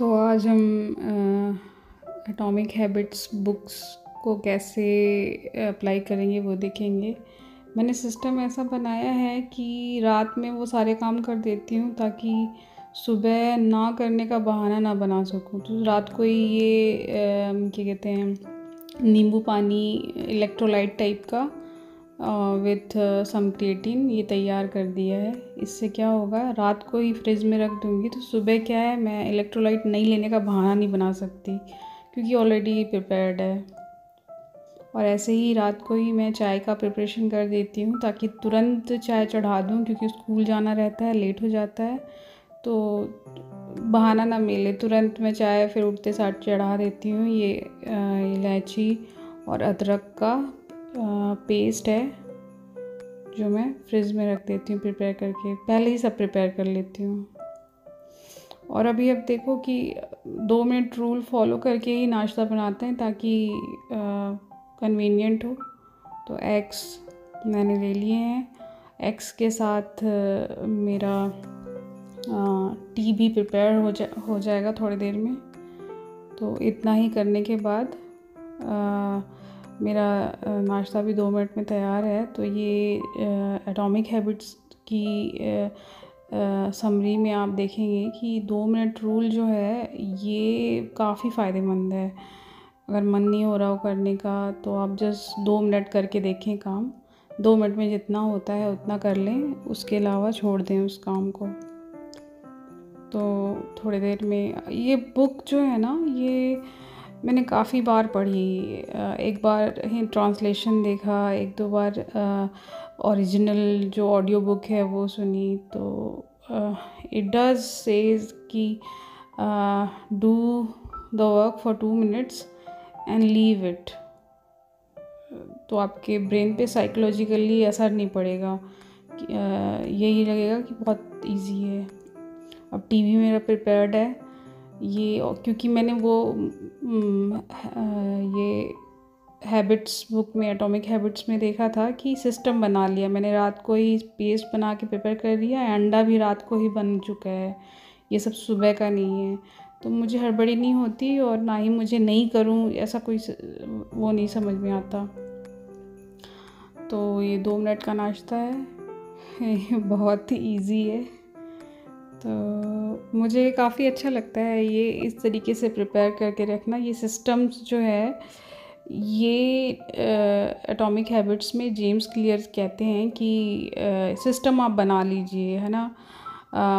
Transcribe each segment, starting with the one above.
तो आज हम एटॉमिक हैबिट्स बुक्स को कैसे अप्लाई करेंगे वो देखेंगे। मैंने सिस्टम ऐसा बनाया है कि रात में वो सारे काम कर देती हूँ ताकि सुबह ना करने का बहाना ना बना सकूँ। तो रात को ही ये क्या कहते हैं, नींबू पानी इलेक्ट्रोलाइट टाइप का विथ सम क्रिएटिन ये तैयार कर दिया है। इससे क्या होगा, रात को ही फ्रिज में रख दूँगी तो सुबह क्या है, मैं इलेक्ट्रोलाइट नहीं लेने का बहाना नहीं बना सकती क्योंकि ऑलरेडी प्रिपेयर्ड है। और ऐसे ही रात को ही मैं चाय का प्रिपरेशन कर देती हूँ ताकि तुरंत चाय चढ़ा दूँ, क्योंकि स्कूल जाना रहता है, लेट हो जाता है तो बहाना ना मिले, तुरंत मैं चाय फिर उठते साथ चढ़ा देती हूँ। ये इलायची और अदरक का पेस्ट है जो मैं फ्रिज में रख देती हूँ प्रिपेयर करके, पहले ही सब प्रिपेयर कर लेती हूँ। और अब देखो कि 2 मिनट रूल फॉलो करके ही नाश्ता बनाते हैं ताकि कन्वीनियंट हो। तो एग्स मैंने ले लिए हैं, एग्स के साथ मेरा टी भी प्रिपेयर हो जाएगा थोड़ी देर में। तो इतना ही करने के बाद मेरा नाश्ता भी 2 मिनट में तैयार है। तो ये एटॉमिक हैबिट्स की समरी में आप देखेंगे कि 2 मिनट रूल जो है ये काफ़ी फ़ायदेमंद है। अगर मन नहीं हो रहा हो करने का तो आप जस्ट 2 मिनट करके देखें काम, 2 मिनट में जितना होता है उतना कर लें, उसके अलावा छोड़ दें उस काम को। तो थोड़ी देर में ये बुक जो है ना, ये मैंने काफ़ी बार पढ़ी। एक बार ही ट्रांसलेशन देखा, 1-2 बार ओरिजिनल जो ऑडियो बुक है वो सुनी। तो इट डज सेज कि do the work for 2 minutes and leave it. तो आपके ब्रेन पे साइकोलॉजिकली असर नहीं पड़ेगा, यही लगेगा कि बहुत इजी है। अब टीवी मेरा प्रिपेयर्ड है ये, क्योंकि मैंने वो ये हैबिट्स बुक में, एटॉमिक हैबिट्स में देखा था कि सिस्टम बना लिया मैंने, रात को ही पेस्ट बना के प्रिपेयर कर दिया, अंडा भी रात को ही बन चुका है, ये सब सुबह का नहीं है। तो मुझे हड़बड़ी नहीं होती और ना ही मुझे नहीं करूँ ऐसा कोई वो नहीं समझ में आता। तो ये 2 मिनट का नाश्ता है बहुत ही ईजी है। तो मुझे काफ़ी अच्छा लगता है ये इस तरीके से प्रिपेयर करके रखना। ये सिस्टम्स जो है ये एटॉमिक हैबिट्स में जेम्स क्लियर कहते हैं कि सिस्टम आप बना लीजिए, है ना,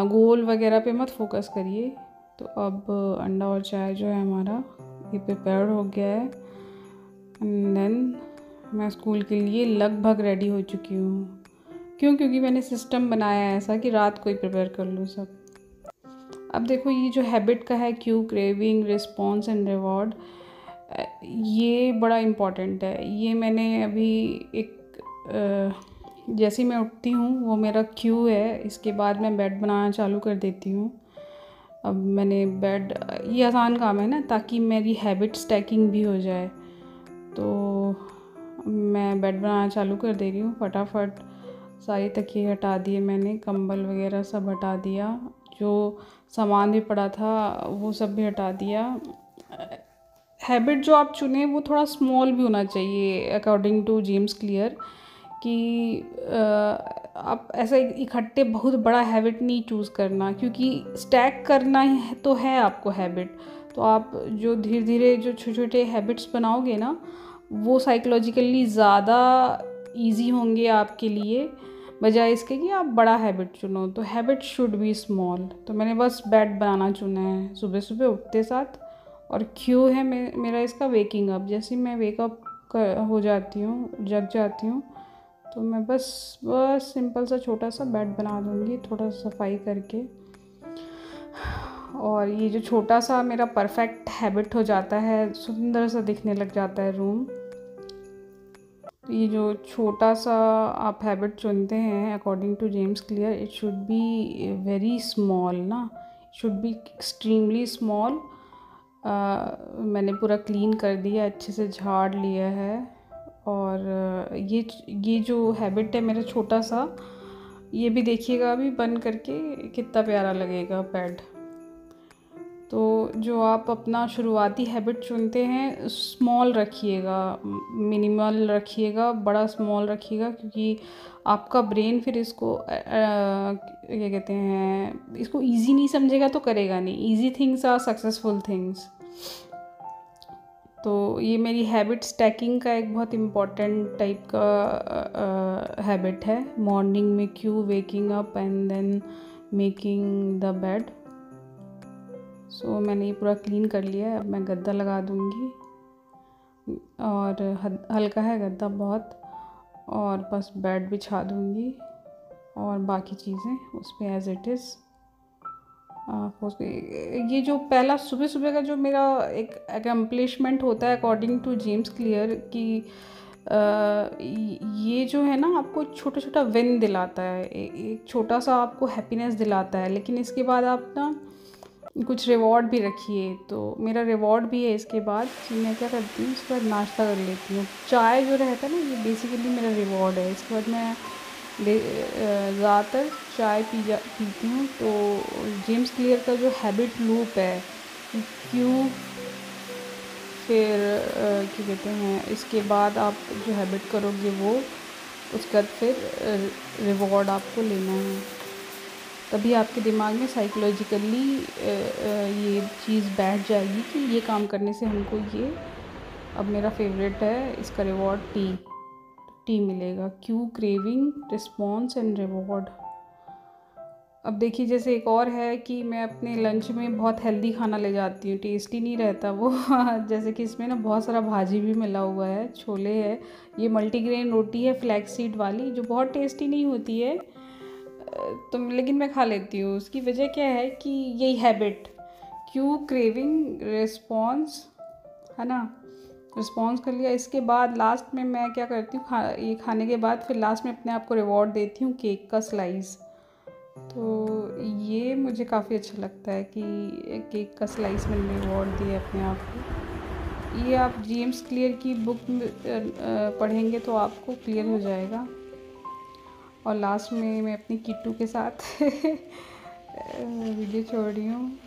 गोल वगैरह पे मत फोकस करिए। तो अब अंडा और चाय जो है हमारा ये प्रिपेयर हो गया है एंड देन मैं स्कूल के लिए लगभग रेडी हो चुकी हूँ। क्योंकि मैंने सिस्टम बनाया है ऐसा कि रात को ही प्रिपेयर कर लूँ सब। अब देखो ये जो हैबिट का है, Q, craving, response and reward, ये बड़ा इम्पॉर्टेंट है। ये मैंने अभी एक जैसे मैं उठती हूँ वो मेरा क्यू है, इसके बाद मैं बेड बनाना चालू कर देती हूँ। अब मैंने बेड, ये आसान काम है ना, ताकि मेरी हैबिट स्टैकिंग भी हो जाए। तो मैं बेड बनाना चालू कर दे रही हूँ, फटाफट सारी तकिए हटा दिए मैंने, कंबल वगैरह सब हटा दिया, जो सामान भी पड़ा था वो सब भी हटा दिया। हैबिट जो आप चुने वो थोड़ा स्मॉल भी होना चाहिए अकॉर्डिंग टू जेम्स क्लियर, कि आप ऐसा इकट्ठे बहुत बड़ा हैबिट नहीं चूज़ करना, क्योंकि स्टैक करना है तो है आपको हैबिट। तो आप जो धीरे धीरे जो छोटे छोटे हैबिट्स बनाओगे ना, वो साइकोलॉजिकली ज़्यादा इजी होंगे आपके लिए, बजाय इसके कि आप बड़ा हैबिट चुनो। तो हैबिट शुड बी स्मॉल। तो मैंने बस बेड बनाना चुना है सुबह सुबह उठते साथ। और क्यों है मेरा इसका वेकिंग अप, जैसे मैं वेकअप हो जाती हूँ, जग जाती हूँ, तो मैं बस सिंपल सा छोटा सा बेड बना दूँगी, थोड़ा सा सफाई करके। और ये जो छोटा सा मेरा परफेक्ट हैबिट हो जाता है, सुंदर सा दिखने लग जाता है रूम। तो ये जो छोटा सा आप हैबिट चुनते हैं according to James Clear, it should be very small ना, शुड बी एक्सट्रीमली स्मॉल। मैंने पूरा क्लीन कर दिया, अच्छे से झाड़ लिया है। और ये जो हैबिट है मेरा छोटा सा, ये भी देखिएगा अभी बन करके कितना प्यारा लगेगा बेड। तो जो आप अपना शुरुआती हैबिट चुनते हैं स्मॉल रखिएगा, मिनिमल रखिएगा, बड़ा स्मॉल रखिएगा, क्योंकि आपका ब्रेन फिर इसको क्या कहते हैं, इसको इजी नहीं समझेगा तो करेगा नहीं। Easy things are successful things. तो ये मेरी हैबिट स्टैकिंग का एक बहुत इम्पॉर्टेंट टाइप का हैबिट है। मॉर्निंग में क्यों waking up and then making the bed. So मैंने ये पूरा क्लीन कर लिया है। अब मैं गद्दा लगा दूँगी, और हल्का है गद्दा बहुत, और बस बेड बिछा दूँगी और बाकी चीज़ें उस पर एज़ इट इज़। ये जो पहला सुबह सुबह का जो मेरा एक अकम्पलिशमेंट होता है अकॉर्डिंग टू जेम्स क्लियर कि ये जो है ना आपको छोटा छोटा विन दिलाता है, एक छोटा सा आपको हैप्पीनेस दिलाता है, लेकिन इसके बाद आप ना कुछ रिवॉर्ड भी रखिए। तो मेरा रिवॉर्ड भी है इसके बाद कि मैं क्या करती हूँ, उसके बाद नाश्ता कर लेती हूँ। चाय जो रहता है ना, ये बेसिकली मेरा रिवॉर्ड है। इसके बाद मैं ज़्यादातर चाय पीती हूँ। तो जेम्स क्लियर का जो हैबिट लूप है कि क्यों, फिर क्या कहते हैं, इसके बाद आप जो हैबिट करोगे वो, उसके बाद फिर रिवॉर्ड आपको लेना है। तभी आपके दिमाग में साइकोलॉजिकली ये चीज़ बैठ जाएगी कि ये काम करने से हमको ये, अब मेरा फेवरेट है इसका रिवॉर्ड टी मिलेगा। Q, craving, response and reward. अब देखिए, जैसे एक और है कि मैं अपने लंच में बहुत हेल्दी खाना ले जाती हूँ, टेस्टी नहीं रहता वो जैसे कि इसमें ना बहुत सारा भाजी भी मिला हुआ है, छोले है, ये मल्टीग्रेन रोटी है फ्लैक्स सीड वाली, जो बहुत टेस्टी नहीं होती है, तो लेकिन मैं खा लेती हूँ। उसकी वजह क्या है कि यही हैबिट, क्यू, क्रेविंग, रिस्पॉन्स, है ना, रिस्पॉन्स कर लिया। इसके बाद लास्ट में मैं क्या करती हूँ, ये खाने के बाद फिर लास्ट में अपने आप को रिवॉर्ड देती हूँ, केक का स्लाइस। तो ये मुझे काफ़ी अच्छा लगता है कि केक का स्लाइस मैंने रिवॉर्ड दिया अपने आप को। ये आप जेम्स क्लियर की बुक पढ़ेंगे तो आपको क्लियर हो जाएगा। और लास्ट में मैं अपनी किट्टू के साथ वीडियो छोड़ रही हूँ।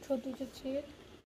छोटू से छेद